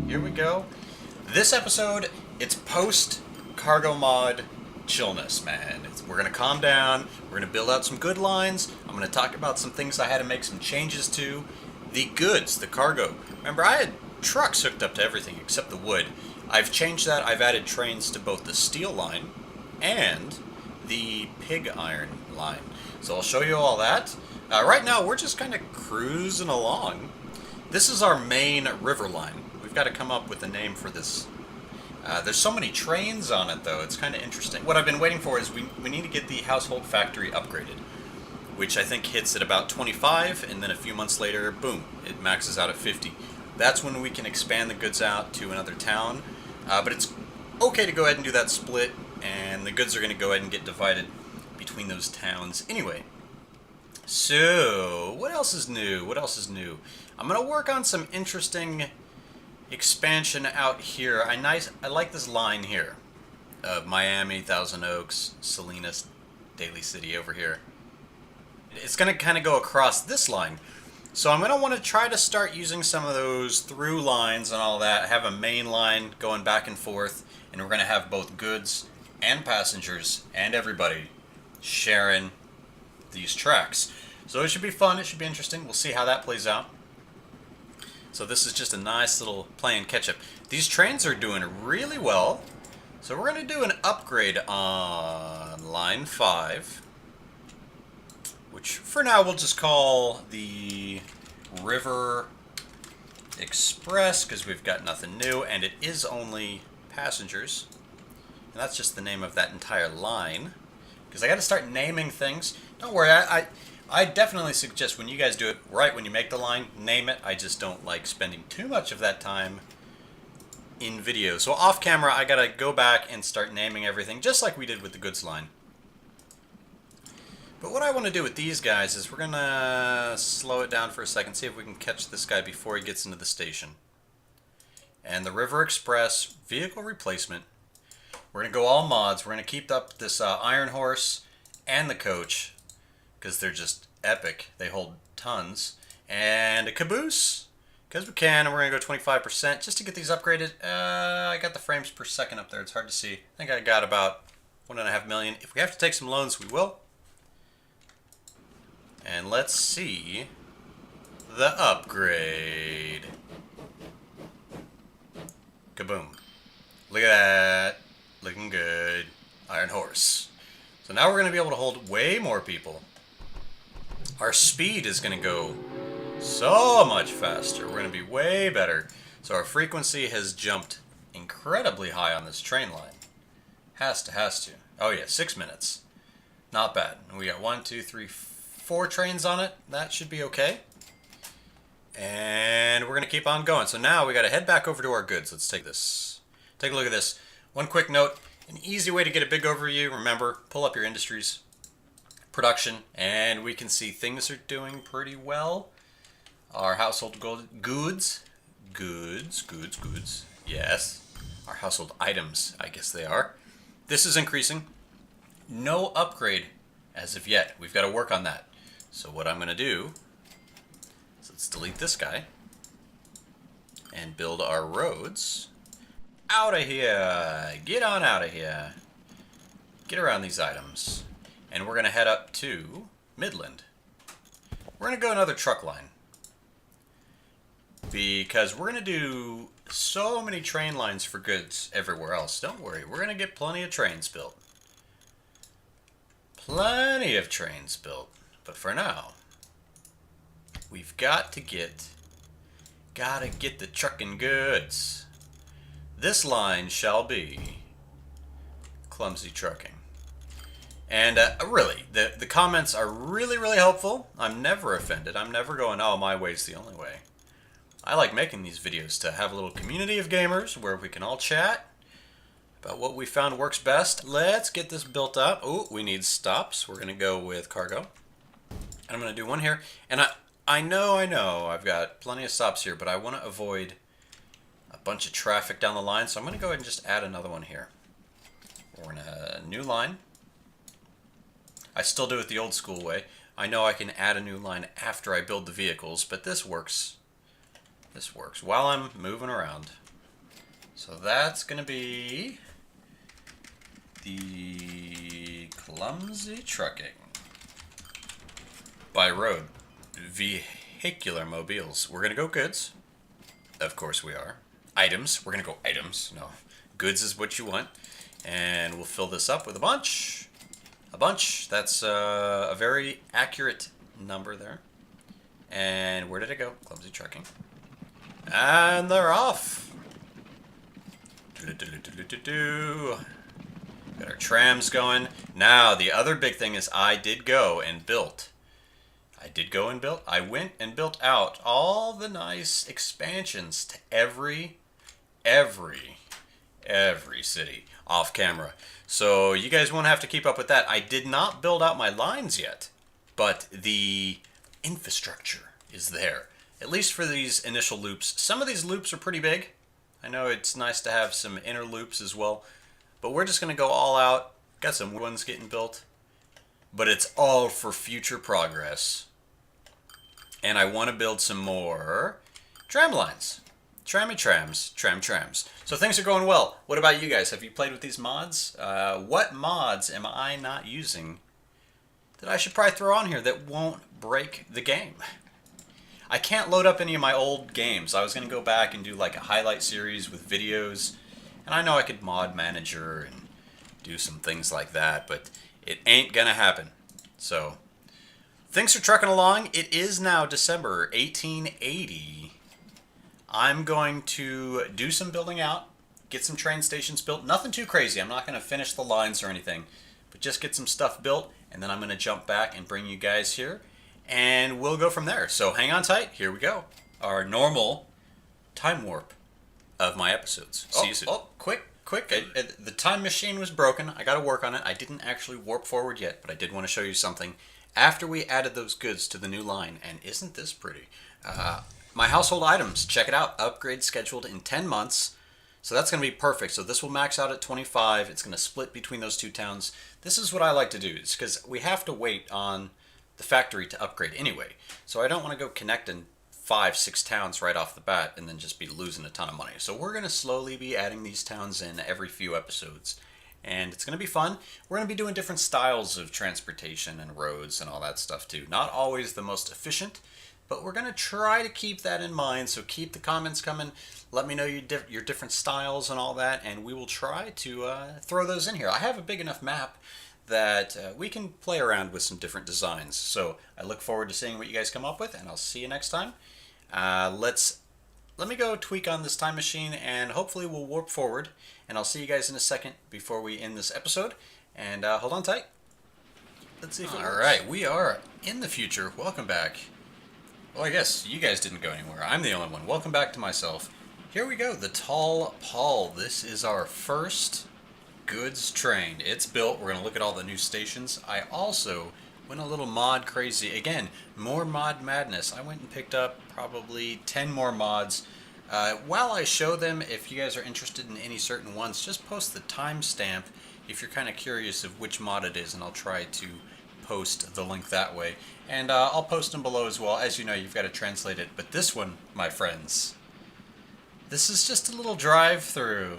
Here we go. This episode, it's post-cargo mod chillness, man. We're going to calm down. We're going to build out some good lines. I'm going to talk about some things I had to make some changes to. The goods, the cargo. Remember, I had trucks hooked up to everything except the wood. I've changed that. I've added trains to both the steel line and the pig iron line. So I'll show you all that. Right now, we're just kind of cruising along. This is our main river line. We've got to come up with a name for this. There's so many trains on it, though. It's kind of interesting. What I've been waiting for is we need to get the household factory upgraded, which I think hits at about 25, and then a few months later, boom, it maxes out at 50. That's when we can expand the goods out to another town. But it's okay to go ahead and do that split, and the goods are going to go ahead and get divided between those towns anyway. So, what else is new? What else is new? I'm going to work on some interesting expansion out here. I like this line here of Miami, Thousand Oaks, Salinas, Daly City over here. It's going to kind of go across this line. So I'm going to want to try to start using some of those through lines and all that. Have a main line going back and forth, and we're going to have both goods and passengers and everybody sharing these tracks. So it should be fun. It should be interesting. We'll see how that plays out. So this is just a nice little playing catch-up. These trains are doing really well. So we're going to do an upgrade on line 5, which for now we'll just call the River Express because we've got nothing new, and it is only passengers. And that's just the name of that entire line. Because I got to start naming things. Don't worry, I definitely suggest when you guys do it right when you make the line, name it. I just don't like spending too much of that time in video. So off camera, I gotta go back and start naming everything, just like we did with the goods line. But what I want to do with these guys is we're gonna slow it down for a second, see if we can catch this guy before he gets into the station. And the River Express vehicle replacement. We're gonna go all mods. We're gonna keep up this Iron Horse and the coach, because they're just epic. They hold tons. And a caboose, because we can, and we're going to go 25% just to get these upgraded. I got the frames per second up there. It's hard to see. I think I got about 1.5 million. If we have to take some loans, we will. And let's see the upgrade. Kaboom. Look at that. Looking good. Iron Horse. So now we're going to be able to hold way more people. Our speed is going to go so much faster. We're going to be way better. So our frequency has jumped incredibly high on this train line. Has to. Oh yeah, 6 minutes. Not bad. We got 1, 2, 3, 4 trains on it. That should be okay. And we're going to keep on going. So now we got to head back over to our goods. Let's take this. Take a look at this. One quick note. An easy way to get a big overview. Remember, pull up your industries. Production, and we can see things are doing pretty well. Our household goods, yes. Our household items, I guess they are. This is increasing. No upgrade as of yet. We've got to work on that. So what I'm going to do is let's delete this guy and build our roads. Out of here. Get on out of here. Get around these items. And we're going to head up to Midland. We're going to go another truck line. Because we're going to do so many train lines for goods everywhere else. Don't worry, we're going to get plenty of trains built. Plenty of trains built. But for now, we've got to get the trucking goods. This line shall be Clumsy Trucking. And really, the comments are really, really helpful. I'm never offended. I'm never going, oh, my way's the only way. I like making these videos to have a little community of gamers where we can all chat about what we found works best. Let's get this built up. Oh, we need stops. We're going to go with cargo. And I'm going to do one here. And I know, I've got plenty of stops here, but I want to avoid a bunch of traffic down the line. So I'm going to go ahead and just add another one here. We're in a new line. I still do it the old school way. I know I can add a new line after I build the vehicles, but this works. This works while I'm moving around. So that's going to be the Clumsy trucking by road vehicular mobiles. We're going to go goods. Of course we are. Items. We're going to go items. No. Goods is what you want. And we'll fill this up with a bunch. A bunch. That's a very accurate number there. And where did it go? Clumsy trucking. And they're off. Got our trams going. Now, the other big thing is I did go and built. I went and built out all the nice expansions to every city off camera. So you guys won't have to keep up with that. I did not build out my lines yet, but the infrastructure is there. At least for these initial loops. Some of these loops are pretty big. I know it's nice to have some inner loops as well. But we're just going to go all out. Got some ones getting built. But it's all for future progress. And I want to build some more tram lines. Trams. So things are going well. What about you guys? Have you played with these mods? What mods am I not using that I should probably throw on here that won't break the game? I can't load up any of my old games. I was going to go back and do like a highlight series with videos. And I know I could mod manager and do some things like that, but it ain't going to happen. So things are trucking along. It is now December 1880. I'm going to do some building out, get some train stations built. Nothing too crazy. I'm not going to finish the lines or anything, but just get some stuff built, and then I'm going to jump back and bring you guys here, and we'll go from there. So hang on tight. Here we go. Our normal time warp of my episodes. See you soon. Oh, quick. The time machine was broken. I got to work on it. I didn't actually warp forward yet, but I did want to show you something after we added those goods to the new line. And isn't this pretty? My household items, check it out. Upgrade scheduled in 10 months. So that's going to be perfect. So this will max out at 25. It's going to split between those two towns. This is what I like to do. It's because we have to wait on the factory to upgrade anyway. So I don't want to go connecting 5-6 towns right off the bat and then just be losing a ton of money. So we're going to slowly be adding these towns in every few episodes. And it's going to be fun. We're going to be doing different styles of transportation and roads and all that stuff too. Not always the most efficient, but we're going to try to keep that in mind. So keep the comments coming. Let me know your different styles and all that, and we will try to throw those in here. I have a big enough map that we can play around with some different designs. So I look forward to seeing what you guys come up with, and I'll see you next time. Let me go tweak on this time machine, and hopefully we'll warp forward, and I'll see you guys in a second before we end this episode. And hold on tight. Let's see if it works. All right, we are in the future. Welcome back. Well, I guess you guys didn't go anywhere. I'm the only one. Welcome back to myself. Here we go, the Tall Paul. This is our first goods train. It's built. We're going to look at all the new stations. I also went a little mod crazy. Again, more mod madness. I went and picked up probably 10 more mods. While I show them, if you guys are interested in any certain ones, just post the timestamp if you're kind of curious of which mod it is, and I'll try to post the link that way. And I'll post them below as well. As you know, you've got to translate it. But this one, my friends, this is just a little drive-through.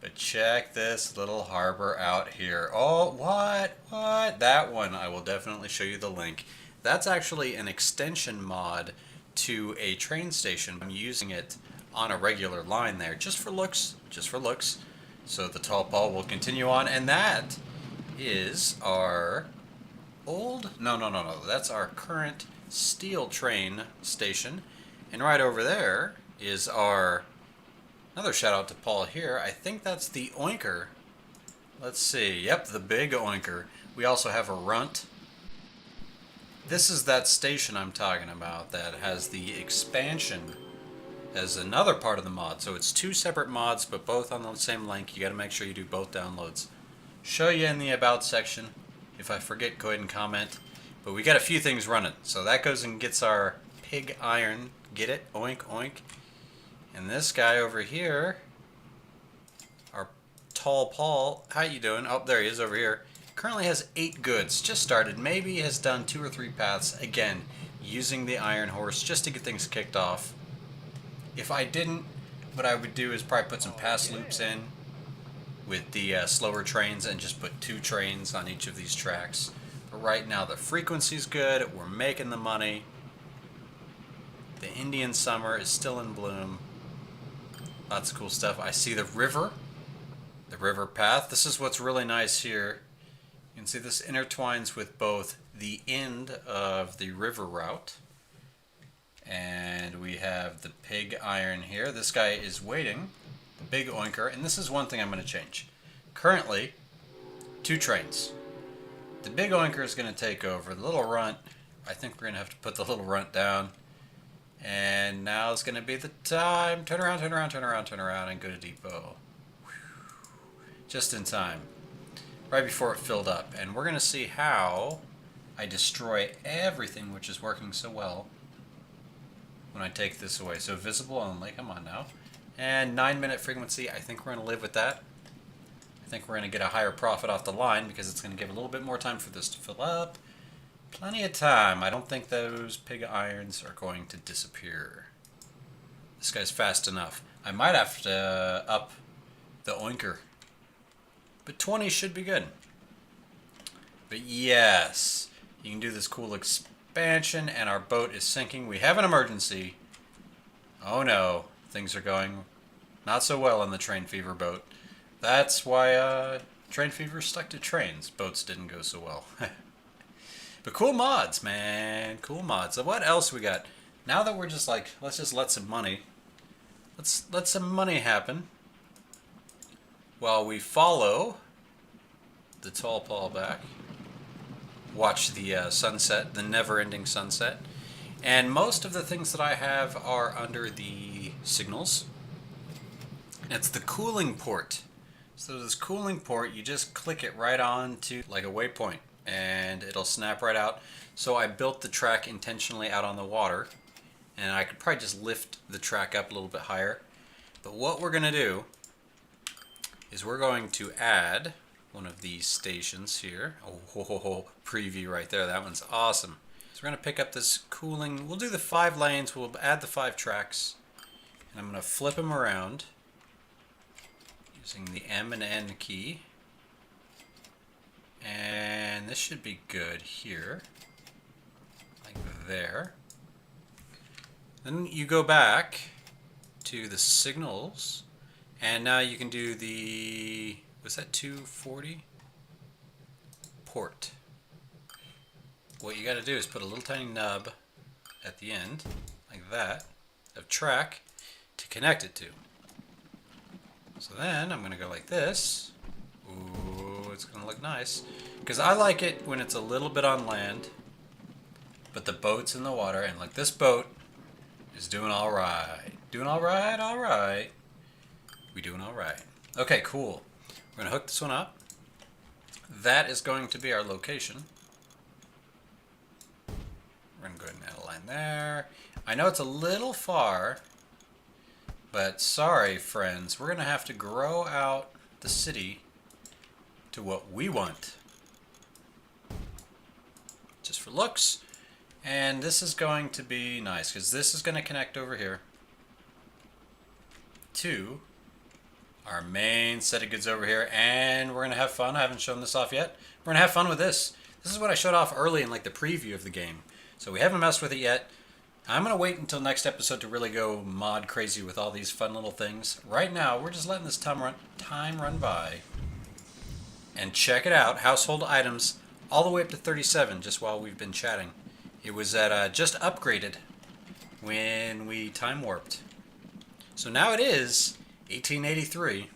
But check this little harbor out here. Oh, what? That one, I will definitely show you the link. That's actually an extension mod to a train station. I'm using it on a regular line there, just for looks. So the Tall Paul will continue on, and that is our old... No. That's our current steel train station. And right over there is our... Another shout out to Paul here. I think that's the Oinker. Let's see. Yep, the big Oinker. We also have a Runt. This is that station I'm talking about that has the expansion as another part of the mod. So it's two separate mods, but both on the same link. You got to make sure you do both downloads. Show you in the About section. If I forget, go ahead and comment. But we got a few things running. So that goes and gets our pig iron. Get it? Oink, oink. And this guy over here, our Tall Paul, how you doing? Oh, there he is over here. Currently has 8 goods. Just started. Maybe has done 2 or 3 paths. Again, using the Iron Horse just to get things kicked off. If I didn't, what I would do is probably put some pass loops in with the slower trains and just put 2 trains on each of these tracks. But right now the frequency's good, we're making the money. The Indian summer is still in bloom. Lots of cool stuff. I see the river path. This is what's really nice here. You can see this intertwines with both the end of the river route, and we have the pig iron here. This guy is waiting, the big oinker, and this is one thing I'm going to change. Currently, 2 trains. The big oinker is going to take over. The little runt, I think we're going to have to put the little runt down. And now is going to be the time. Turn around, turn around, turn around, turn around, and go to depot. Just in time. Right before it filled up. And we're going to see how I destroy everything which is working so well when I take this away. So visible only. Come on now. And 9-minute frequency. I think we're going to live with that. I think we're going to get a higher profit off the line because it's going to give a little bit more time for this to fill up. Plenty of time. I don't think those pig irons are going to disappear. This guy's fast enough. I might have to up the oinker. But 20 should be good. But yes, you can do this cool expansion and our boat is sinking. We have an emergency. Oh no, things are going not so well on the Train Fever boat. That's why Train Fever stuck to trains. Boats didn't go so well. But cool mods, man. Cool mods. So what else we got? Now that we're just like, let's just let some money. Let's let some money happen. While we follow the tall Paul back. Watch the sunset, the never-ending sunset. And most of the things that I have are under the signals. It's the cooling port. So this cooling port, you just click it right on to like a waypoint. And it'll snap right out. So I built the track intentionally out on the water, and I could probably just lift the track up a little bit higher. But what we're going to do is we're going to add one of these stations here. Oh, preview right there. That one's awesome. So we're going to pick up this cooling. We'll do the 5 lanes. We'll add the 5 tracks. And I'm going to flip them around using the M and N key. And this should be good here, like there. Then you go back to the signals, and now you can do the, was that 240? Port. What you got to do is put a little tiny nub at the end, like that, of track to connect it to. So then I'm going to go like this. Ooh, it's going to look nice. Because I like it when it's a little bit on land, but the boat's in the water. And like this boat is doing all right. Doing all right, all right. We doing all right. Okay, cool. We're going to hook this one up. That is going to be our location. We're going to go ahead and add a line there. I know it's a little far, but sorry, friends. We're going to have to grow out the city to what we want. Just for looks. And this is going to be nice because this is going to connect over here to our main set of goods over here, and we're going to have fun. I haven't shown this off yet. We're going to have fun with this. This is what I showed off early in like the preview of the game. So we haven't messed with it yet. I'm going to wait until next episode to really go mod crazy with all these fun little things. Right now, we're just letting this time run by. And check it out, household items all the way up to 37 just while we've been chatting. It was at just upgraded when we time warped. So now it is 1883.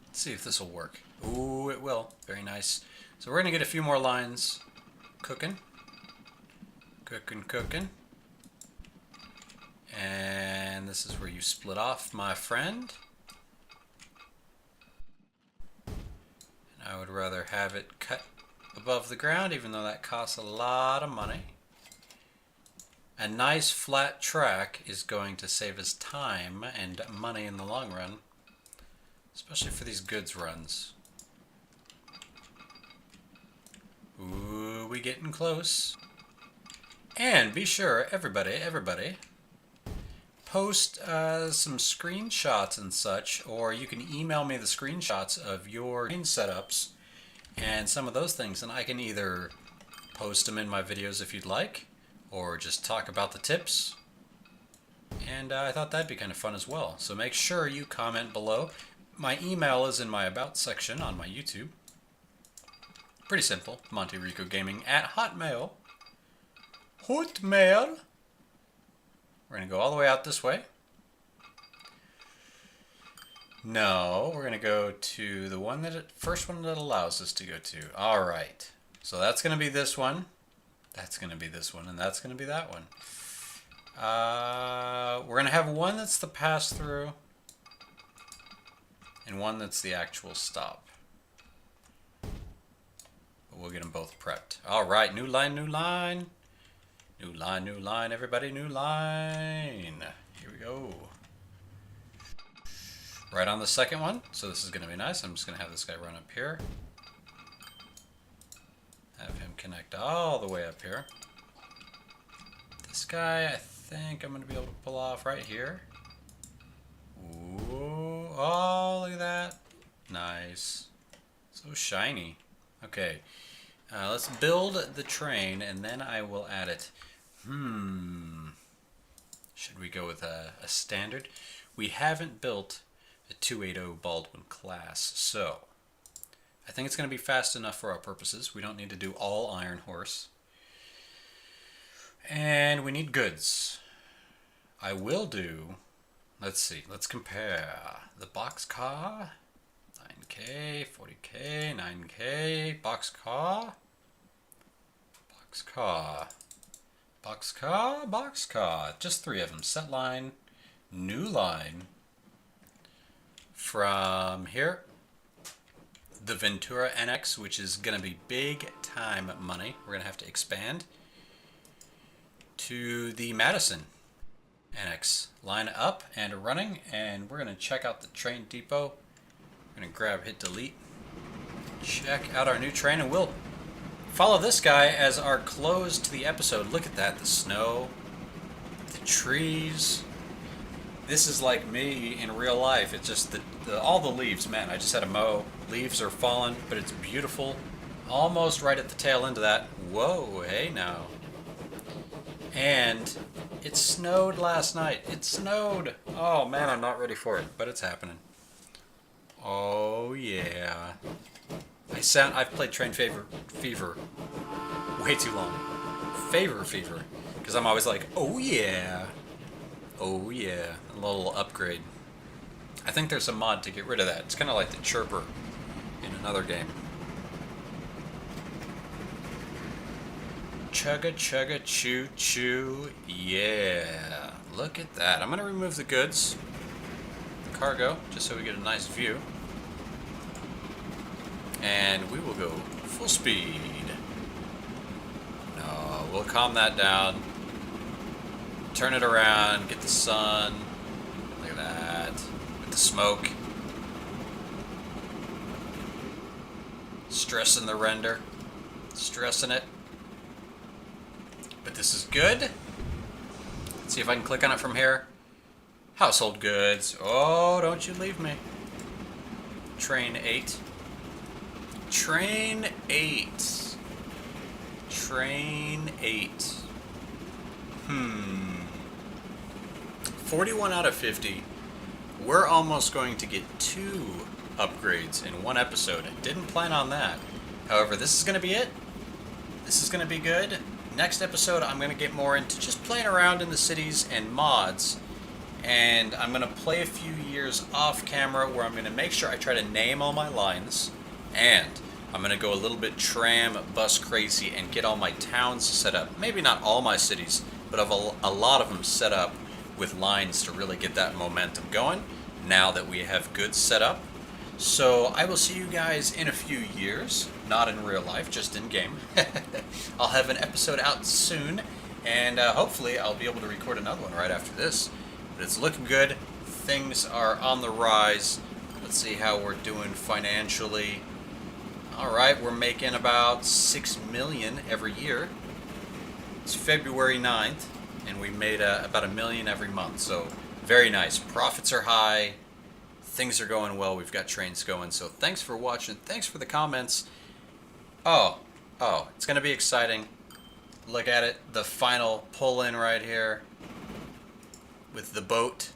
Let's see if this will work. Ooh, it will. Very nice. So we're going to get a few more lines cooking. Cooking. And this is where you split off, my friend. I would rather have it cut above the ground, even though that costs a lot of money. A nice flat track is going to save us time and money in the long run, especially for these goods runs. Ooh, we getting close. And be sure, everybody, post some screenshots and such, or you can email me the screenshots of your train setups and some of those things, and I can either post them in my videos if you'd like, or just talk about the tips. And I thought that'd be kind of fun as well. So make sure you comment below. My email is in my About section on my YouTube. Pretty simple. Monte Rico Gaming at Hotmail. Hotmail. We're going to go all the way out this way. No, we're going to go to the one that first one that allows us to go to. All right. So that's going to be this one. That's going to be this one, and that's going to be that one. We're going to have one that's the pass-through and one that's the actual stop. But we'll get them both prepped. All right, new line, new line. New line, new line, everybody, new line. Here we go. Right on the second one, so this is going to be nice. I'm just going to have this guy run up here. Have him connect all the way up here. This guy, I think I'm going to be able to pull off right here. Ooh, oh, look at that. Nice. So shiny. Okay, let's build the train, and then I will add it. Should we go with a standard? We haven't built a 280 Baldwin class, so I think it's going to be fast enough for our purposes. We don't need to do all iron horse. And we need goods. I will do, let's see, let's compare the boxcar, 9K, 40K, 9K, boxcar, just 3 of them. Set line, new line, from here, the Ventura NX, which is going to be big time money. We're going to have to expand to the Madison NX. Line up and running, and we're going to check out the train depot. We're going to grab, hit delete, check out our new train, and we'll follow this guy as our close to the episode. Look at that, the snow, the trees. This is like me in real life. It's just all the leaves, man. I just had a mow. Leaves are falling, but it's beautiful. Almost right at the tail end of that. Whoa, hey now. And it snowed last night. It snowed. Oh man, I'm not ready for it, but it's happening. Oh yeah. I've played Train Fever way too long. Fever, because I'm always like, oh yeah. Oh yeah, a little upgrade. I think there's a mod to get rid of that. It's kind of like the chirper in another game. Chugga chugga choo choo, yeah. Look at that. I'm gonna remove the goods, the cargo, just so we get a nice view. And we will go full speed. No, we'll calm that down. Turn it around, get the sun. Look at that. With the smoke. Stressing the render. Stressing it. But this is good. Let's see if I can click on it from here. Household goods. Oh, don't you leave me. Train 8. Train 8. Train 8. 41 out of 50. We're almost going to get 2 upgrades in one episode. I didn't plan on that. However, this is going to be it. This is going to be good. Next episode, I'm going to get more into just playing around in the cities and mods. And I'm going to play a few years off camera where I'm going to make sure I try to name all my lines. And I'm going to go a little bit tram, bus crazy and get all my towns set up. Maybe not all my cities, but of a lot of them set up with lines to really get that momentum going now that we have goods set up. So I will see you guys in a few years, not in real life, just in game. I'll have an episode out soon, and hopefully I'll be able to record another one right after this. But it's looking good. Things are on the rise. Let's see how we're doing financially. Alright, we're making about $6 million every year. It's February 9th. and we made about $1 million every month. So very nice. Profits are high. Things are going well. We've got trains going. So thanks for watching. Thanks for the comments. Oh, it's going to be exciting. Look at it. The final pull in right here with the boat.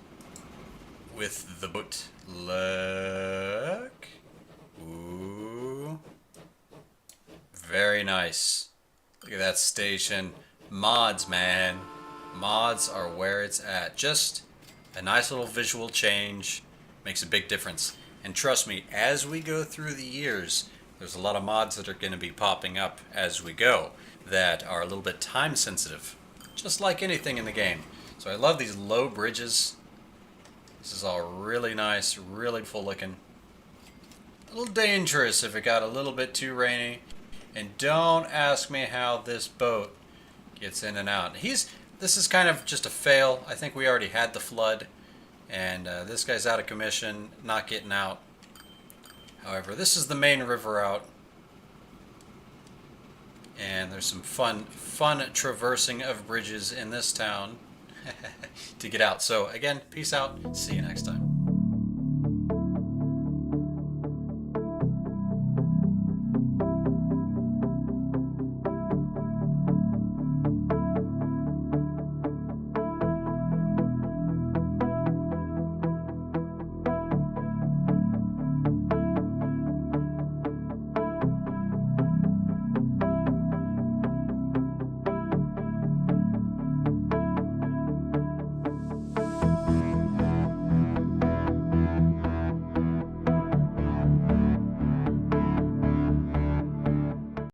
Look. Ooh. Very nice. Look at that station. Mods, man. Mods are where it's at. Just a nice little visual change makes a big difference. And trust me, as we go through the years, there's a lot of mods that are going to be popping up as we go that are a little bit time sensitive, just like anything in the game. So I love these low bridges. This is all really nice, really full looking. A little dangerous if it got a little bit too rainy. And don't ask me how this boat gets in and out. This is kind of just a fail. I think we already had the flood, and this guy's out of commission, not getting out. However, this is the main river out, and there's some fun traversing of bridges in this town to get out. So again, peace out. See you next time.